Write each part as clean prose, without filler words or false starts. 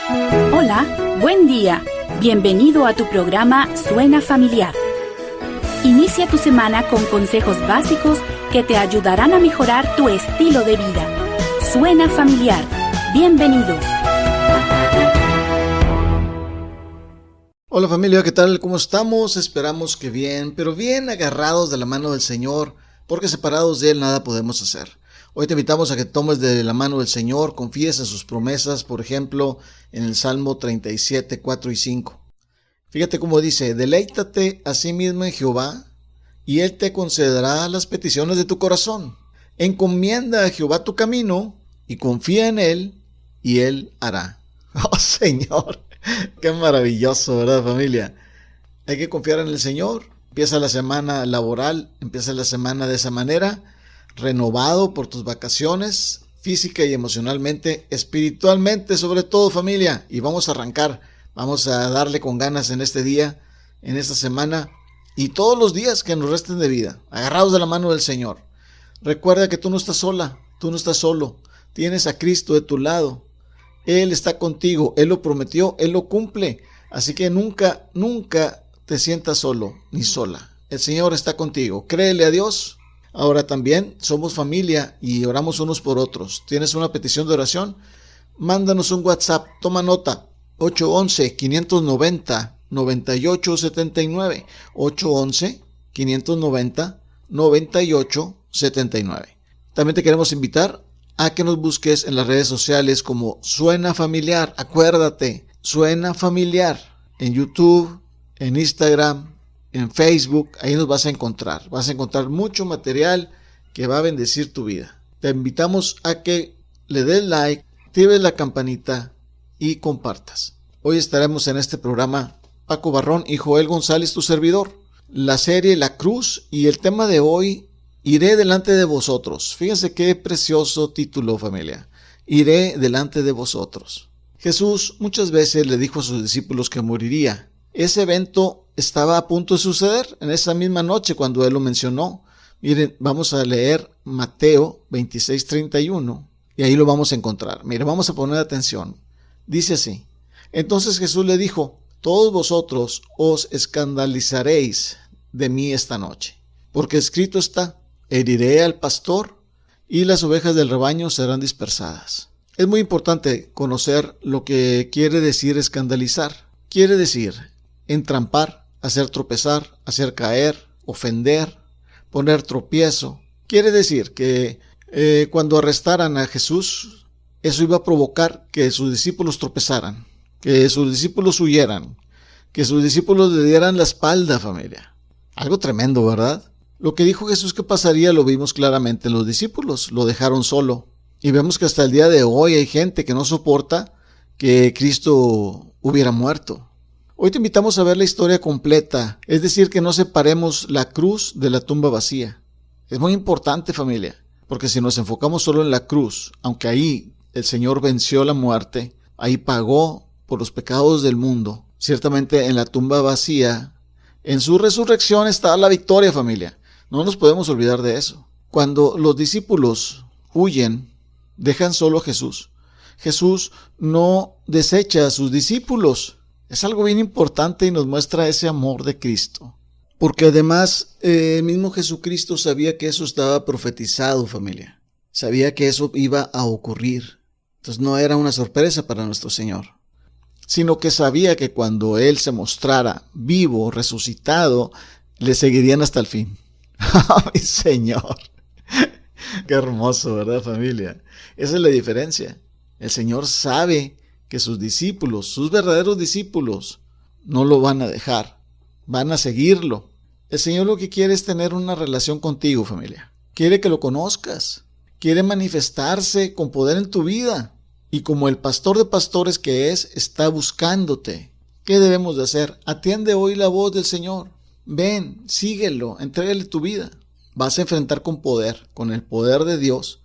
Hola, buen día. Bienvenido a tu programa Suena Familiar. Inicia tu semana con consejos básicos que te ayudarán a mejorar tu estilo de vida. Suena Familiar. Bienvenidos. Hola familia, ¿qué tal? ¿Cómo estamos? Esperamos que bien, pero bien agarrados de la mano del Señor, porque separados de Él nada podemos hacer. Hoy te invitamos a que tomes de la mano del Señor, confíes en sus promesas, por ejemplo, en el Salmo 37, 4 y 5. Fíjate cómo dice: deleítate a sí mismo en Jehová, y Él te concederá las peticiones de tu corazón. Encomienda a Jehová tu camino, y confía en Él, y Él hará. ¡Oh, Señor! ¡Qué maravilloso!, ¿verdad, familia? Hay que confiar en el Señor. Empieza la semana laboral, empieza la semana de esa manera, renovado por tus vacaciones, física y emocionalmente, espiritualmente sobre todo, familia. Y vamos a arrancar, vamos a darle con ganas en este día, en esta semana y todos los días que nos resten de vida, agarrados de la mano del Señor. Recuerda que tú no estás sola, tú no estás solo, tienes a Cristo de tu lado. Él está contigo, Él lo prometió, Él lo cumple. Así que nunca te sientas solo ni sola. El Señor está contigo. Créele a Dios. Ahora también somos familia y oramos unos por otros. ¿Tienes una petición de oración? Mándanos un WhatsApp. Toma nota. 811-590-9879. 811-590-9879. También te queremos invitar a que nos busques en las redes sociales como Suena Familiar. Acuérdate, Suena Familiar. En YouTube, en Instagram, en Facebook, ahí nos vas a encontrar. Vas a encontrar mucho material que va a bendecir tu vida. Te invitamos a que le des like, actives la campanita y compartas. Hoy estaremos en este programa Paco Barrón y Joel González, tu servidor. La serie La Cruz y el tema de hoy: iré delante de vosotros. Fíjense qué precioso título, familia. Iré delante de vosotros. Jesús muchas veces le dijo a sus discípulos que moriría. Ese evento estaba a punto de suceder en esa misma noche cuando Él lo mencionó. Miren, vamos a leer Mateo 26:31 y ahí lo vamos a encontrar. Miren, vamos a poner atención. Dice así: entonces Jesús le dijo: todos vosotros os escandalizaréis de mí esta noche, porque escrito está: heriré al pastor y las ovejas del rebaño serán dispersadas. Es muy importante conocer lo que quiere decir escandalizar. Quiere decir entrampar, hacer tropezar, hacer caer, ofender, poner tropiezo. Quiere decir que cuando arrestaran a Jesús, eso iba a provocar que sus discípulos tropezaran, que sus discípulos huyeran, que sus discípulos le dieran la espalda, familia. Algo tremendo, ¿verdad? Lo que dijo Jesús que pasaría lo vimos claramente en los discípulos. Lo dejaron solo. Y vemos que hasta el día de hoy hay gente que no soporta que Cristo hubiera muerto. Hoy te invitamos a ver la historia completa, es decir, que no separemos la cruz de la tumba vacía. Es muy importante, familia, porque si nos enfocamos solo en la cruz, aunque ahí el Señor venció la muerte, ahí pagó por los pecados del mundo, ciertamente en la tumba vacía, en su resurrección está la victoria, familia. No nos podemos olvidar de eso. Cuando los discípulos huyen, dejan solo a Jesús. Jesús no desecha a sus discípulos. Es algo bien importante y nos muestra ese amor de Cristo. Porque además el mismo Jesucristo sabía que eso estaba profetizado, familia. Sabía que eso iba a ocurrir. Entonces no era una sorpresa para nuestro Señor, sino que sabía que cuando Él se mostrara vivo, resucitado, le seguirían hasta el fin. ¡Ay, Señor! Qué hermoso, ¿verdad, familia? Esa es la diferencia. El Señor sabe que sus discípulos, sus verdaderos discípulos, no lo van a dejar, van a seguirlo. El Señor lo que quiere es tener una relación contigo, familia. Quiere que lo conozcas, quiere manifestarse con poder en tu vida. Y como el pastor de pastores que es, está buscándote. ¿Qué debemos de hacer? Atiende hoy la voz del Señor. Ven, síguelo, entrégale tu vida. Vas a enfrentar con poder, con el poder de Dios,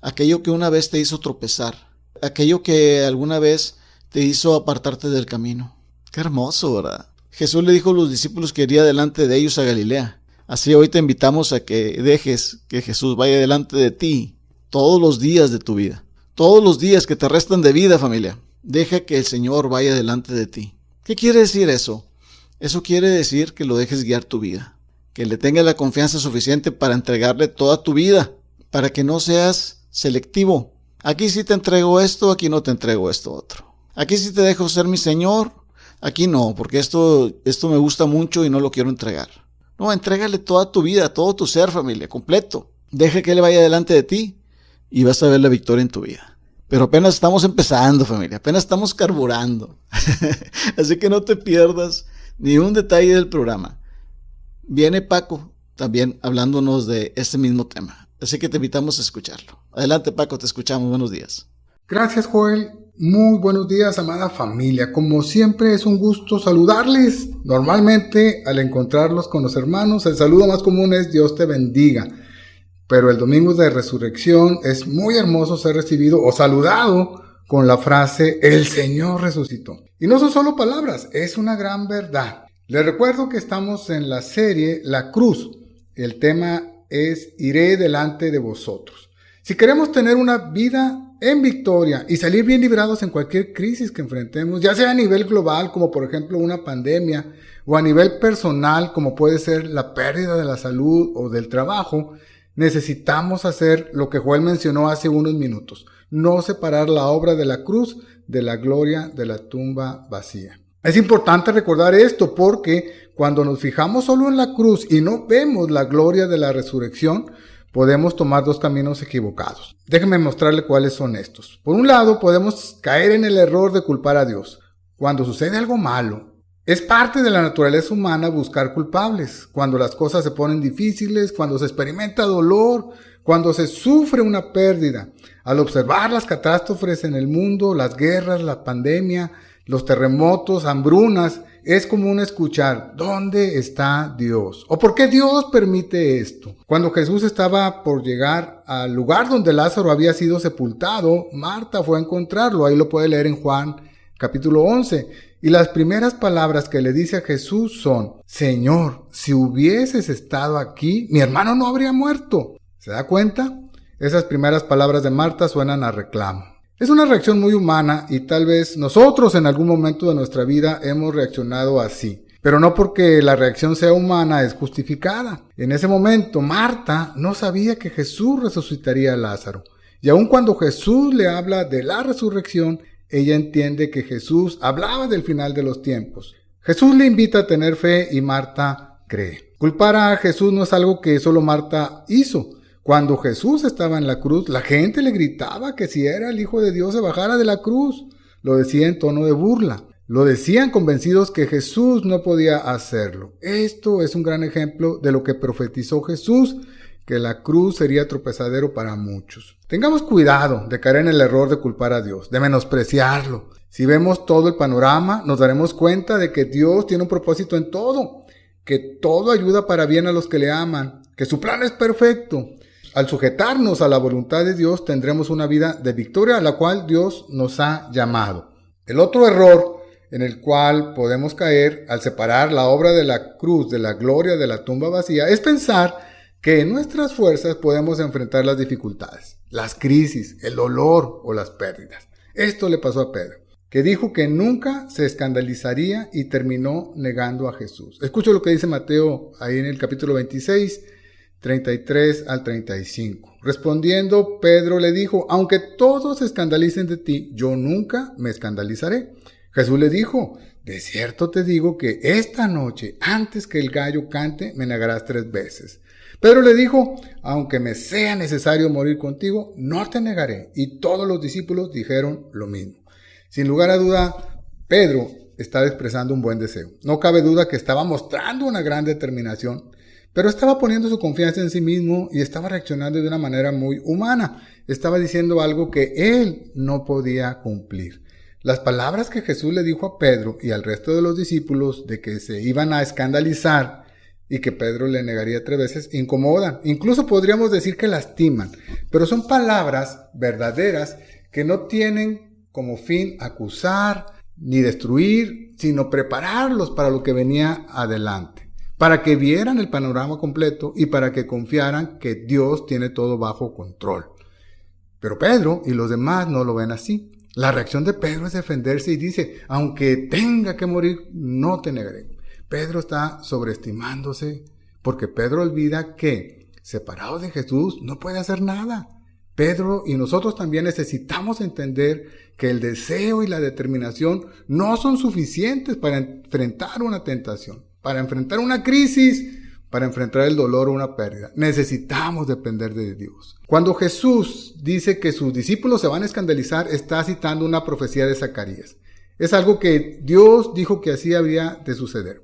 aquello que una vez te hizo tropezar, aquello que alguna vez te hizo apartarte del camino. Qué hermoso, ¿verdad? Jesús le dijo a los discípulos que iría delante de ellos a Galilea. Así hoy te invitamos a que dejes que Jesús vaya delante de ti todos los días de tu vida. Todos los días que te restan de vida, familia. Deja que el Señor vaya delante de ti. ¿Qué quiere decir eso? Eso quiere decir que lo dejes guiar tu vida, que le tengas la confianza suficiente para entregarle toda tu vida, para que no seas selectivo. Aquí sí te entrego esto, aquí no te entrego esto otro. Aquí sí te dejo ser mi Señor, aquí no, porque esto me gusta mucho y no lo quiero entregar. No, entrégale toda tu vida, todo tu ser, familia, completo. Deja que Él vaya delante de ti y vas a ver la victoria en tu vida. Pero apenas estamos empezando, familia, apenas estamos carburando. Así que no te pierdas ni un detalle del programa. Viene Paco también hablándonos de este mismo tema. Así que te invitamos a escucharlo. Adelante, Paco, te escuchamos. Buenos días. Gracias, Joel. Muy buenos días, amada familia. Como siempre, es un gusto saludarles. Normalmente, al encontrarlos con los hermanos, el saludo más común es Dios te bendiga. Pero el domingo de resurrección es muy hermoso ser recibido o saludado con la frase el Señor resucitó. Y no son solo palabras, es una gran verdad. Les recuerdo que estamos en la serie La Cruz. El tema es iré delante de vosotros. Si queremos tener una vida en victoria y salir bien librados en cualquier crisis que enfrentemos, ya sea a nivel global, como por ejemplo una pandemia, o a nivel personal, como puede ser la pérdida de la salud o del trabajo, necesitamos hacer lo que Joel mencionó hace unos minutos: no separar la obra de la cruz de la gloria de la tumba vacía. Es importante recordar esto porque cuando nos fijamos solo en la cruz y no vemos la gloria de la resurrección, podemos tomar dos caminos equivocados. Déjenme mostrarle cuáles son estos. Por un lado, podemos caer en el error de culpar a Dios. Cuando sucede algo malo, es parte de la naturaleza humana buscar culpables. Cuando las cosas se ponen difíciles, cuando se experimenta dolor, cuando se sufre una pérdida. Al observar las catástrofes en el mundo, las guerras, la pandemia, los terremotos, hambrunas, es común escuchar: ¿dónde está Dios? ¿O por qué Dios permite esto? Cuando Jesús estaba por llegar al lugar donde Lázaro había sido sepultado, Marta fue a encontrarlo. Ahí lo puede leer en Juan capítulo 11. Y las primeras palabras que le dice a Jesús son: Señor, si hubieses estado aquí, mi hermano no habría muerto. ¿Se da cuenta? Esas primeras palabras de Marta suenan a reclamo. Es una reacción muy humana y tal vez nosotros en algún momento de nuestra vida hemos reaccionado así. Pero no porque la reacción sea humana es justificada. En ese momento, Marta no sabía que Jesús resucitaría a Lázaro. Y aun cuando Jesús le habla de la resurrección, ella entiende que Jesús hablaba del final de los tiempos. Jesús le invita a tener fe y Marta cree. Culpar a Jesús no es algo que solo Marta hizo. Cuando Jesús estaba en la cruz, la gente le gritaba que si era el Hijo de Dios se bajara de la cruz. Lo decía en tono de burla. Lo decían convencidos que Jesús no podía hacerlo. Esto es un gran ejemplo de lo que profetizó Jesús, que la cruz sería tropezadero para muchos. Tengamos cuidado de caer en el error de culpar a Dios, de menospreciarlo. Si vemos todo el panorama, nos daremos cuenta de que Dios tiene un propósito en todo, que todo ayuda para bien a los que le aman, que su plan es perfecto. Al sujetarnos a la voluntad de Dios, tendremos una vida de victoria a la cual Dios nos ha llamado. El otro error en el cual podemos caer al separar la obra de la cruz de la gloria de la tumba vacía es pensar que en nuestras fuerzas podemos enfrentar las dificultades, las crisis, el dolor o las pérdidas. Esto le pasó a Pedro, que dijo que nunca se escandalizaría y terminó negando a Jesús. Escucho lo que dice Mateo ahí en el capítulo 26, 33 al 35. Respondiendo, Pedro le dijo: aunque todos se escandalicen de ti, yo nunca me escandalizaré. Jesús le dijo: de cierto te digo que esta noche, antes que el gallo cante, me negarás 3 veces. Pedro le dijo: aunque me sea necesario morir contigo, no te negaré. Y todos los discípulos dijeron lo mismo. Sin lugar a duda, Pedro estaba expresando un buen deseo. No cabe duda que estaba mostrando una gran determinación, pero estaba poniendo su confianza en sí mismo y estaba reaccionando de una manera muy humana. Estaba diciendo algo que él no podía cumplir. Las palabras que Jesús le dijo a Pedro y al resto de los discípulos de que se iban a escandalizar y que Pedro le negaría 3 veces incomodan. Incluso podríamos decir que lastiman. Pero son palabras verdaderas que no tienen como fin acusar ni destruir, sino prepararlos para lo que venía adelante, para que vieran el panorama completo y para que confiaran que Dios tiene todo bajo control. Pero Pedro y los demás no lo ven así. La reacción de Pedro es defenderse y dice, aunque tenga que morir, no te negaré. Pedro está sobreestimándose porque Pedro olvida que, separado de Jesús, no puede hacer nada. Pedro y nosotros también necesitamos entender que el deseo y la determinación no son suficientes para enfrentar una tentación, para enfrentar una crisis, para enfrentar el dolor o una pérdida. Necesitamos depender de Dios. Cuando Jesús dice que sus discípulos se van a escandalizar, está citando una profecía de Zacarías. Es algo que Dios dijo que así habría de suceder.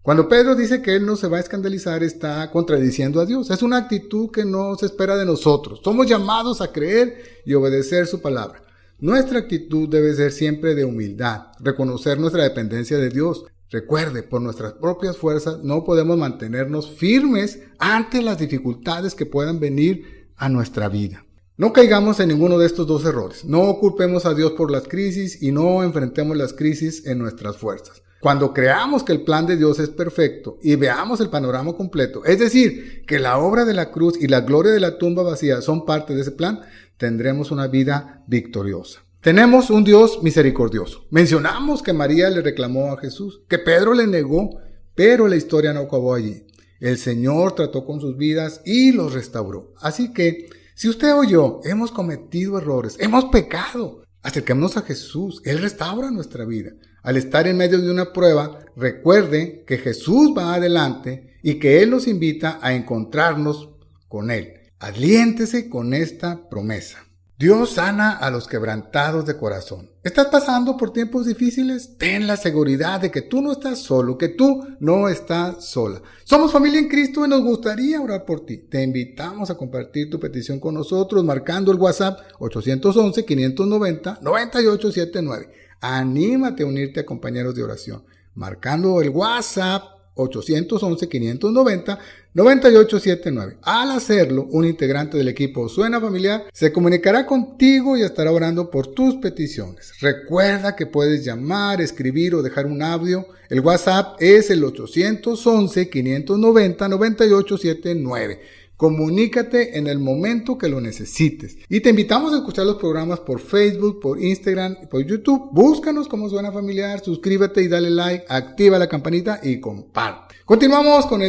Cuando Pedro dice que él no se va a escandalizar, está contradiciendo a Dios. Es una actitud que no se espera de nosotros. Somos llamados a creer y obedecer su palabra. Nuestra actitud debe ser siempre de humildad, reconocer nuestra dependencia de Dios. Recuerde, por nuestras propias fuerzas no podemos mantenernos firmes ante las dificultades que puedan venir a nuestra vida. No caigamos en ninguno de estos dos errores. No culpemos a Dios por las crisis y no enfrentemos las crisis en nuestras fuerzas. Cuando creamos que el plan de Dios es perfecto y veamos el panorama completo, es decir, que la obra de la cruz y la gloria de la tumba vacía son parte de ese plan, tendremos una vida victoriosa. Tenemos un Dios misericordioso. Mencionamos que María le reclamó a Jesús, que Pedro le negó, pero la historia no acabó allí. El Señor trató con sus vidas y los restauró. Así que, si usted o yo hemos cometido errores, hemos pecado, acerquémonos a Jesús. Él restaura nuestra vida. Al estar en medio de una prueba, recuerde que Jesús va adelante y que Él nos invita a encontrarnos con Él. Aliéntese con esta promesa. Dios sana a los quebrantados de corazón. ¿Estás pasando por tiempos difíciles? Ten la seguridad de que tú no estás solo, que tú no estás sola. Somos familia en Cristo y nos gustaría orar por ti. Te invitamos a compartir tu petición con nosotros marcando el WhatsApp 811-590-9879. Anímate a unirte a compañeros de oración. Marcando el WhatsApp 811-590-9879. Al hacerlo, un integrante del equipo Suena Familiar se comunicará contigo y estará orando por tus peticiones. Recuerda que puedes llamar, escribir o dejar un audio. El WhatsApp es el 811-590-9879. Comunícate en el momento que lo necesites. Y te invitamos a escuchar los programas por Facebook, por Instagram y por YouTube. Búscanos como Suena Familiar, suscríbete y dale like, activa la campanita y comparte. Continuamos con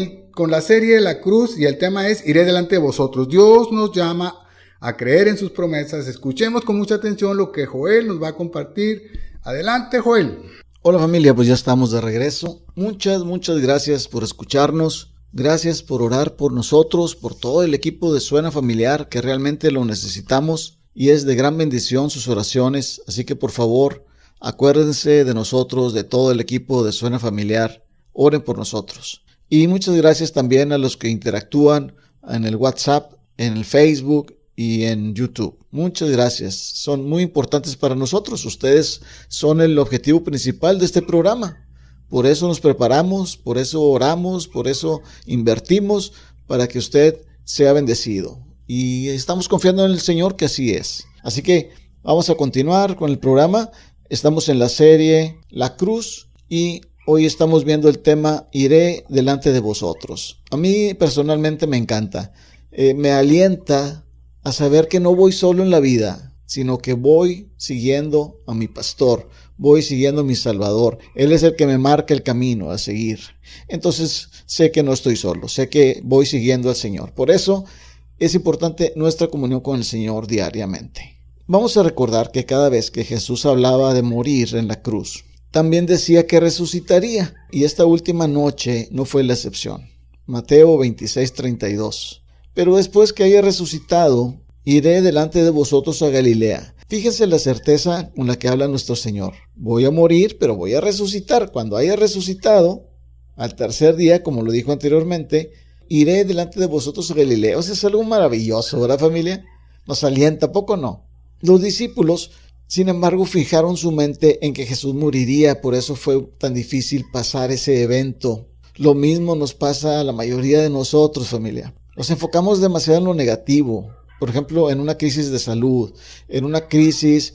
la serie La Cruz y el tema es Iré delante de vosotros. Dios nos llama a creer en sus promesas. Escuchemos con mucha atención lo que Joel nos va a compartir. Adelante, Joel. Hola familia, pues ya estamos de regreso. Muchas gracias por escucharnos. Gracias por orar por nosotros, por todo el equipo de Suena Familiar, que realmente lo necesitamos y es de gran bendición sus oraciones. Así que por favor, acuérdense de nosotros, de todo el equipo de Suena Familiar. Oren por nosotros. Y muchas gracias también a los que interactúan en el WhatsApp, en el Facebook y en YouTube. Muchas gracias. Son muy importantes para nosotros. Ustedes son el objetivo principal de este programa. Por eso nos preparamos, por eso oramos, por eso invertimos para que usted sea bendecido. Y estamos confiando en el Señor que así es. Así que vamos a continuar con el programa. Estamos en la serie La Cruz y hoy estamos viendo el tema Iré delante de vosotros. A mí personalmente me encanta. Me alienta a saber que no voy solo en la vida, sino que voy siguiendo a mi pastor. Voy siguiendo a mi Salvador. Él es el que me marca el camino a seguir. Entonces sé que no estoy solo. Sé que voy siguiendo al Señor. Por eso es importante nuestra comunión con el Señor diariamente. Vamos a recordar que cada vez que Jesús hablaba de morir en la cruz, también decía que resucitaría. Y esta última noche no fue la excepción. Mateo 26:32. Pero después que haya resucitado, iré delante de vosotros a Galilea. Fíjense la certeza con la que habla nuestro Señor. Voy a morir, pero voy a resucitar. Cuando haya resucitado, al tercer día, como lo dijo anteriormente, iré delante de vosotros a Galilea. O sea, es algo maravilloso, ¿verdad, familia? Nos alienta, ¿poco no? Los discípulos, sin embargo, fijaron su mente en que Jesús moriría. Por eso fue tan difícil pasar ese evento. Lo mismo nos pasa a la mayoría de nosotros, familia. Nos enfocamos demasiado en lo negativo. Por ejemplo, en una crisis de salud, en una crisis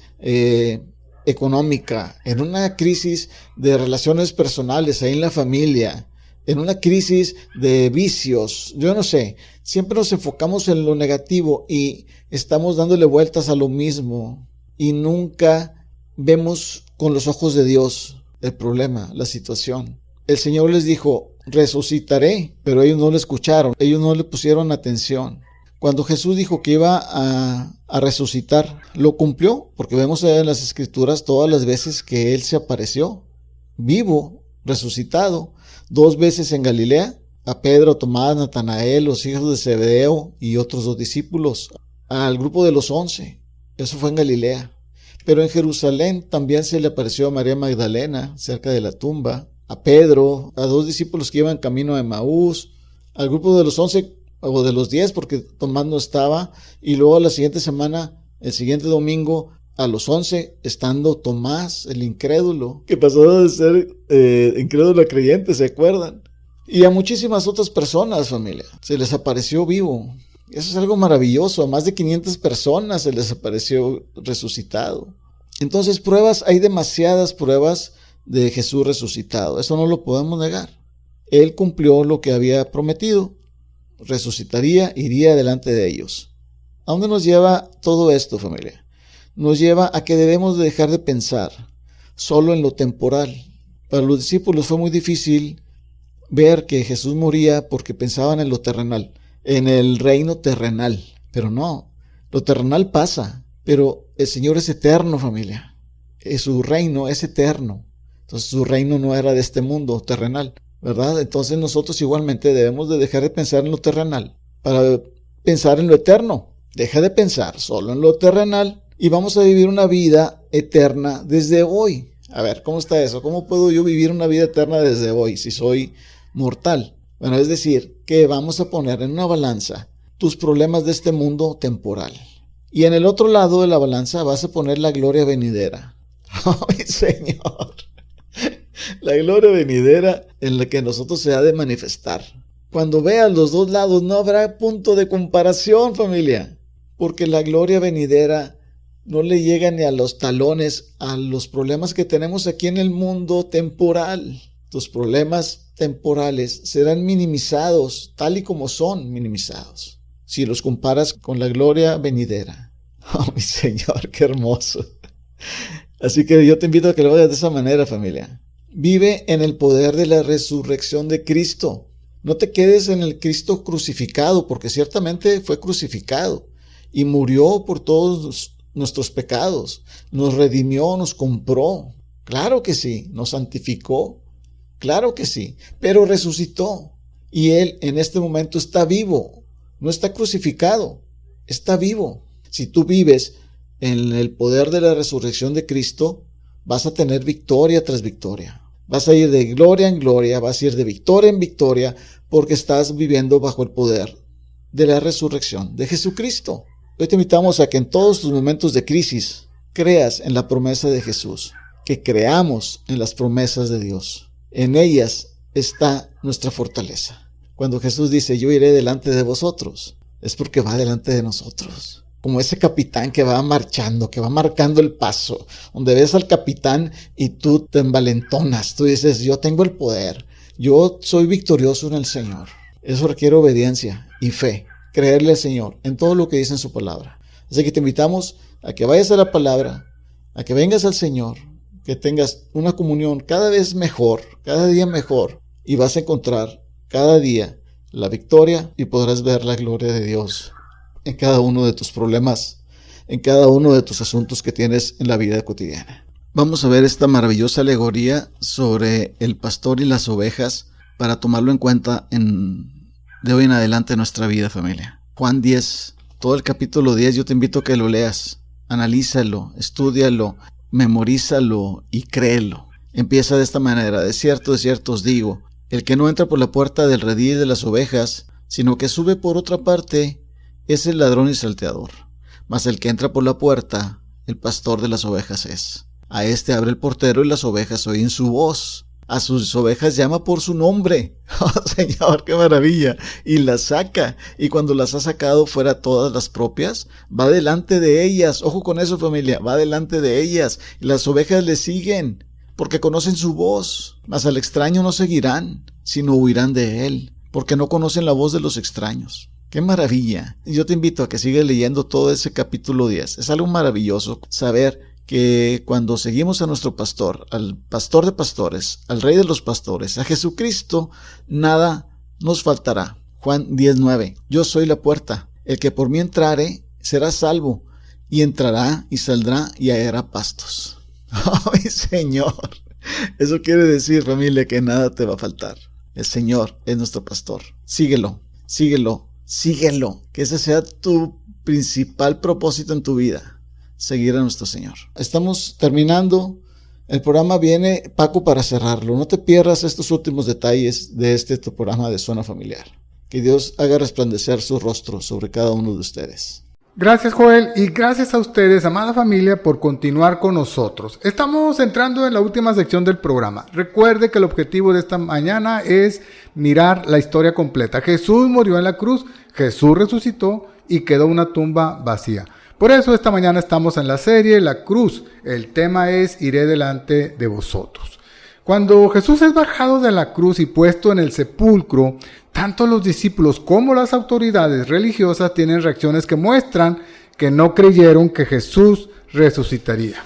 económica, en una crisis de relaciones personales ahí en la familia, en una crisis de vicios, yo no sé. Siempre nos enfocamos en lo negativo y estamos dándole vueltas a lo mismo y nunca vemos con los ojos de Dios el problema, la situación. El Señor les dijo, resucitaré, pero ellos no lo escucharon, ellos no le pusieron atención. Cuando Jesús dijo que iba a resucitar, lo cumplió, porque vemos en las Escrituras todas las veces que Él se apareció, vivo, resucitado, 2 veces en Galilea, a Pedro, Tomás, Natanael, los hijos de Zebedeo y otros 2 discípulos, al grupo de los 11, eso fue en Galilea. Pero en Jerusalén también se le apareció a María Magdalena, cerca de la tumba, a Pedro, a 2 discípulos que iban camino a Emaús, al grupo de los 11 o de los 10 porque Tomás no estaba, y luego la siguiente semana, el siguiente domingo, a los 11, estando Tomás, el incrédulo, que pasó de ser incrédulo a creyente, ¿se acuerdan? Y a muchísimas otras personas, familia, se les apareció vivo. Eso es algo maravilloso, a más de 500 personas se les apareció resucitado. Entonces pruebas, hay demasiadas pruebas de Jesús resucitado, eso no lo podemos negar. Él cumplió lo que había prometido, resucitaría, iría delante de ellos. ¿A dónde nos lleva todo esto, familia? Nos lleva a que debemos de dejar de pensar solo en lo temporal. Para los discípulos fue muy difícil ver que Jesús moría porque pensaban en lo terrenal, en el reino terrenal. Pero no, lo terrenal pasa, pero el Señor es eterno, familia. Su reino es eterno. Entonces su reino no era de este mundo terrenal, ¿verdad? Entonces nosotros igualmente debemos de dejar de pensar en lo terrenal para pensar en lo eterno. Deja de pensar solo en lo terrenal y vamos a vivir una vida eterna desde hoy. A ver, ¿cómo está eso? ¿Cómo puedo yo vivir una vida eterna desde hoy si soy mortal? Bueno, es decir, que vamos a poner en una balanza tus problemas de este mundo temporal. Y en el otro lado de la balanza vas a poner la gloria venidera. ¡Ay, Señor! La gloria venidera en la que nosotros se ha de manifestar. Cuando veas los 2 lados no habrá punto de comparación, familia. Porque la gloria venidera no le llega ni a los talones a los problemas que tenemos aquí en el mundo temporal. Tus problemas temporales serán minimizados, tal y como son minimizados, si los comparas con la gloria venidera. Oh, mi Señor, qué hermoso. Así que yo te invito a que lo hagas de esa manera, familia. Vive en el poder de la resurrección de Cristo. No te quedes en el Cristo crucificado, porque ciertamente fue crucificado y murió por todos nuestros pecados. Nos redimió, nos compró. Claro que sí, nos santificó. Claro que sí, pero resucitó. Y Él en este momento está vivo. No está crucificado, está vivo. Si tú vives en el poder de la resurrección de Cristo, vas a tener victoria tras victoria. Vas a ir de gloria en gloria, vas a ir de victoria en victoria, porque estás viviendo bajo el poder de la resurrección de Jesucristo. Hoy te invitamos a que en todos tus momentos de crisis creas en la promesa de Jesús, que creamos en las promesas de Dios. En ellas está nuestra fortaleza. Cuando Jesús dice, yo iré delante de vosotros, es porque va delante de nosotros. Como ese capitán que va marchando, que va marcando el paso, donde ves al capitán y tú te envalentonas, tú dices, yo tengo el poder, yo soy victorioso en el Señor. Eso requiere obediencia y fe, creerle al Señor en todo lo que dice en su palabra. Así que te invitamos a que vayas a la palabra, a que vengas al Señor, que tengas una comunión cada vez mejor, cada día mejor, y vas a encontrar cada día la victoria y podrás ver la gloria de Dios en cada uno de tus problemas, en cada uno de tus asuntos que tienes en la vida cotidiana. Vamos a ver esta maravillosa alegoría sobre el pastor y las ovejas para tomarlo en cuenta de hoy en adelante en nuestra vida, familia. Juan 10, todo el capítulo 10, yo te invito a que lo leas, analízalo, estúdialo, memorízalo y créelo. Empieza de esta manera, de cierto os digo, el que no entra por la puerta del redil de las ovejas, sino que sube por otra parte, es el ladrón y salteador. Mas el que entra por la puerta, el pastor de las ovejas es. A este abre el portero y las ovejas oyen su voz. A sus ovejas llama por su nombre. ¡Oh, Señor, qué maravilla! Y las saca. Y cuando las ha sacado fuera todas las propias, va delante de ellas. Ojo con eso, familia. Va delante de ellas. Y las ovejas le siguen, porque conocen su voz. Mas al extraño no seguirán, sino huirán de él, porque no conocen la voz de los extraños. ¡Qué maravilla! Yo te invito a que sigas leyendo todo ese capítulo 10. Es algo maravilloso saber que cuando seguimos a nuestro pastor, al pastor de pastores, al rey de los pastores, a Jesucristo, nada nos faltará. Juan 10:9. Yo soy la puerta. El que por mí entrare será salvo, y entrará y saldrá y hallará pastos. ¡Ay, Señor! Eso quiere decir, familia, que nada te va a faltar. El Señor es nuestro pastor. Síguelo, síguelo, síguelo. Que ese sea tu principal propósito en tu vida. Seguir a nuestro Señor. Estamos terminando. El programa viene, Paco, para cerrarlo. No te pierdas estos últimos detalles de tu programa de Zona Familiar. Que Dios haga resplandecer su rostro sobre cada uno de ustedes. Gracias, Joel, y gracias a ustedes, amada familia, por continuar con nosotros. Estamos entrando en la última sección del programa. Recuerde que el objetivo de esta mañana es mirar la historia completa. Jesús murió en la cruz, Jesús resucitó y quedó una tumba vacía. Por eso esta mañana estamos en la serie La Cruz. El tema es Iré delante de vosotros. Cuando Jesús es bajado de la cruz y puesto en el sepulcro, tanto los discípulos como las autoridades religiosas tienen reacciones que muestran que no creyeron que Jesús resucitaría.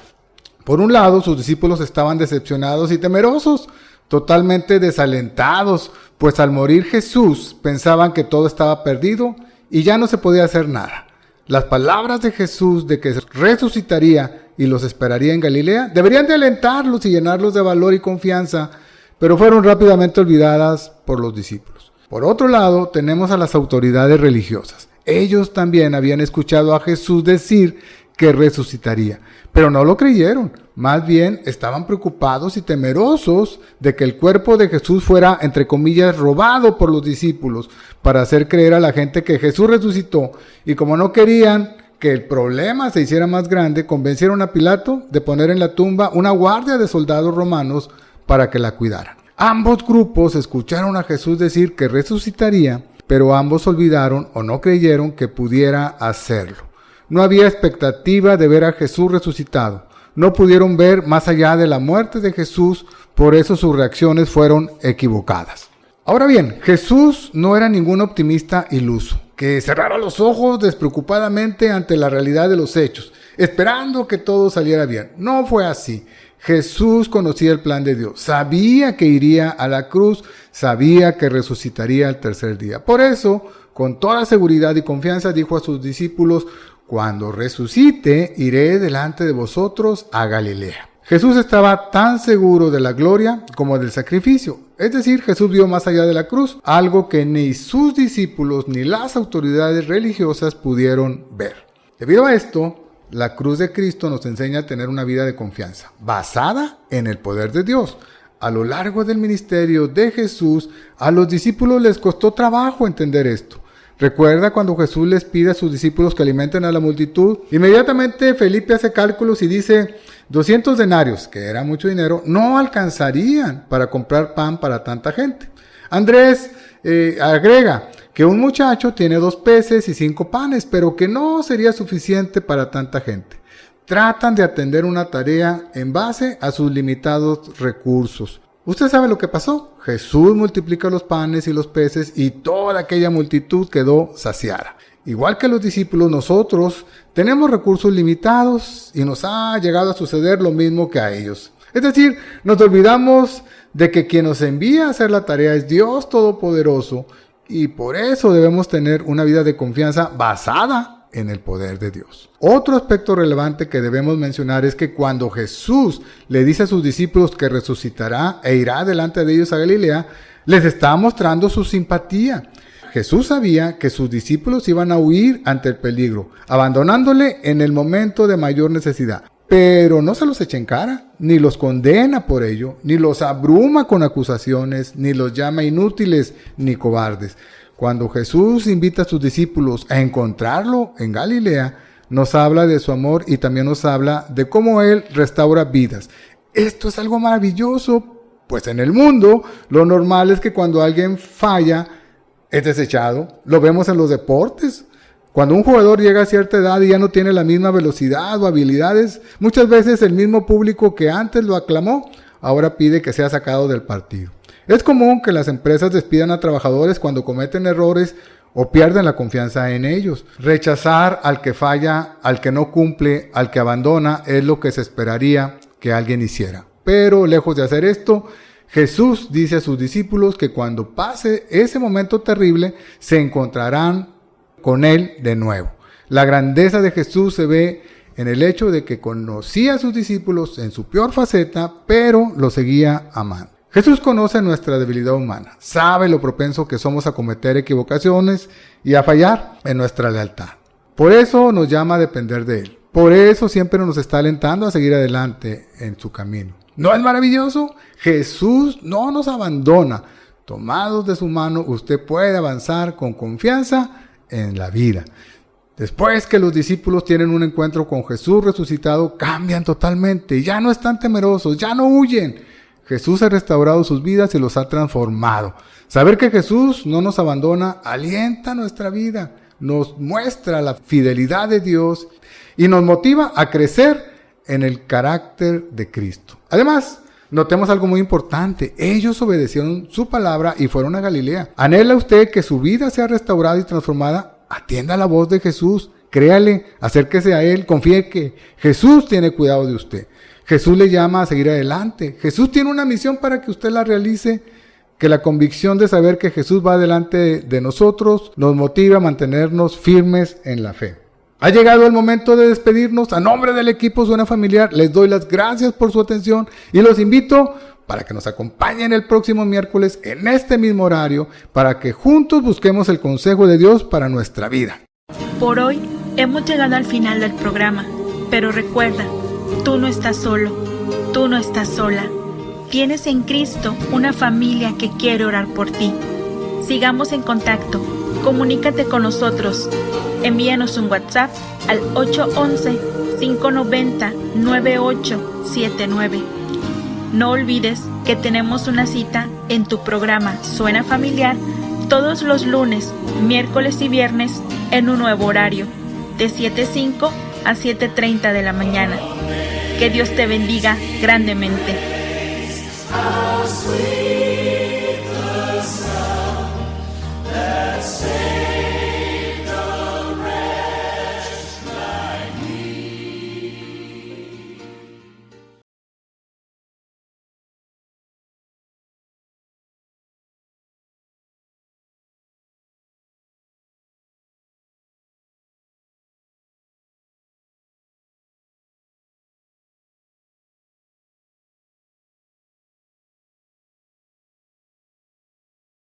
Por un lado, sus discípulos estaban decepcionados y temerosos, totalmente desalentados, pues al morir Jesús pensaban que todo estaba perdido y ya no se podía hacer nada. Las palabras de Jesús de que resucitaría y los esperaría en Galilea deberían de alentarlos y llenarlos de valor y confianza, pero fueron rápidamente olvidadas por los discípulos. Por otro lado, tenemos a las autoridades religiosas. Ellos también habían escuchado a Jesús decir que resucitaría, pero no lo creyeron. Más bien, estaban preocupados y temerosos de que el cuerpo de Jesús fuera, entre comillas, robado por los discípulos para hacer creer a la gente que Jesús resucitó. Y como no querían que el problema se hiciera más grande, convencieron a Pilato de poner en la tumba una guardia de soldados romanos para que la cuidaran. Ambos grupos escucharon a Jesús decir que resucitaría, pero ambos olvidaron o no creyeron que pudiera hacerlo. No había expectativa de ver a Jesús resucitado. No pudieron ver más allá de la muerte de Jesús, por eso sus reacciones fueron equivocadas. Ahora bien, Jesús no era ningún optimista iluso, que cerrara los ojos despreocupadamente ante la realidad de los hechos, esperando que todo saliera bien. No fue así. Jesús conocía el plan de Dios, sabía que iría a la cruz, sabía que resucitaría al tercer día. Por eso, con toda seguridad y confianza, dijo a sus discípulos: cuando resucite, iré delante de vosotros a Galilea. Jesús estaba tan seguro de la gloria como del sacrificio. Es decir, Jesús vio más allá de la cruz, algo que ni sus discípulos ni las autoridades religiosas pudieron ver. Debido a esto, la cruz de Cristo nos enseña a tener una vida de confianza, basada en el poder de Dios. A lo largo del ministerio de Jesús, a los discípulos les costó trabajo entender esto. Recuerda cuando Jesús les pide a sus discípulos que alimenten a la multitud. Inmediatamente Felipe hace cálculos y dice: 200 denarios, que era mucho dinero, no alcanzarían para comprar pan para tanta gente. Andrés agrega que un muchacho tiene 2 peces y 5 panes, pero que no sería suficiente para tanta gente. Tratan de atender una tarea en base a sus limitados recursos. Usted sabe lo que pasó. Jesús multiplica los panes y los peces y toda aquella multitud quedó saciada. Igual que los discípulos, nosotros tenemos recursos limitados y nos ha llegado a suceder lo mismo que a ellos. Es decir, nos olvidamos de que quien nos envía a hacer la tarea es Dios Todopoderoso y por eso debemos tener una vida de confianza basada en el poder de Dios. Otro aspecto relevante que debemos mencionar es que cuando Jesús le dice a sus discípulos que resucitará e irá delante de ellos a Galilea, les está mostrando su simpatía. Jesús sabía que sus discípulos iban a huir ante el peligro, abandonándole en el momento de mayor necesidad. Pero no se los echa en cara, ni los condena por ello, ni los abruma con acusaciones, ni los llama inútiles ni cobardes. Cuando Jesús invita a sus discípulos a encontrarlo en Galilea, nos habla de su amor y también nos habla de cómo Él restaura vidas. Esto es algo maravilloso, pues en el mundo lo normal es que cuando alguien falla es desechado. Lo vemos en los deportes. Cuando un jugador llega a cierta edad y ya no tiene la misma velocidad o habilidades, muchas veces el mismo público que antes lo aclamó, ahora pide que sea sacado del partido. Es común que las empresas despidan a trabajadores cuando cometen errores o pierden la confianza en ellos. Rechazar al que falla, al que no cumple, al que abandona, es lo que se esperaría que alguien hiciera. Pero lejos de hacer esto, Jesús dice a sus discípulos que cuando pase ese momento terrible, se encontrarán con Él de nuevo. La grandeza de Jesús se ve en el hecho de que conocía a sus discípulos en su peor faceta, pero los seguía amando. Jesús conoce nuestra debilidad humana, sabe lo propenso que somos a cometer equivocaciones y a fallar en nuestra lealtad. Por eso nos llama a depender de Él. Por eso siempre nos está alentando a seguir adelante en su camino. ¿No es maravilloso? Jesús no nos abandona. Tomados de su mano, usted puede avanzar con confianza en la vida. Después que los discípulos tienen un encuentro con Jesús resucitado, cambian totalmente. Ya no están temerosos, ya no huyen. Jesús ha restaurado sus vidas y los ha transformado. Saber que Jesús no nos abandona alienta nuestra vida, nos muestra la fidelidad de Dios y nos motiva a crecer en el carácter de Cristo. Además, notemos algo muy importante. Ellos obedecieron su palabra y fueron a Galilea. ¿Anhela usted que su vida sea restaurada y transformada? Atienda la voz de Jesús, créale, acérquese a Él, confíe que Jesús tiene cuidado de usted. Jesús le llama a seguir adelante. Jesús tiene una misión para que usted la realice, que la convicción de saber que Jesús va delante de nosotros nos motiva a mantenernos firmes en la fe. Ha llegado el momento de despedirnos. A nombre del equipo Suena Familiar, les doy las gracias por su atención y los invito para que nos acompañen el próximo miércoles en este mismo horario, para que juntos busquemos el consejo de Dios para nuestra vida. Por hoy hemos llegado al final del programa, pero recuerda, tú no estás solo, tú no estás sola. Tienes en Cristo una familia que quiere orar por ti. Sigamos en contacto, comunícate con nosotros. Envíanos un WhatsApp al 811-590-9879. No olvides que tenemos una cita en tu programa Suena Familiar todos los lunes, miércoles y viernes en un nuevo horario, de 7:05 a 7:30 de la mañana. Que Dios te bendiga grandemente.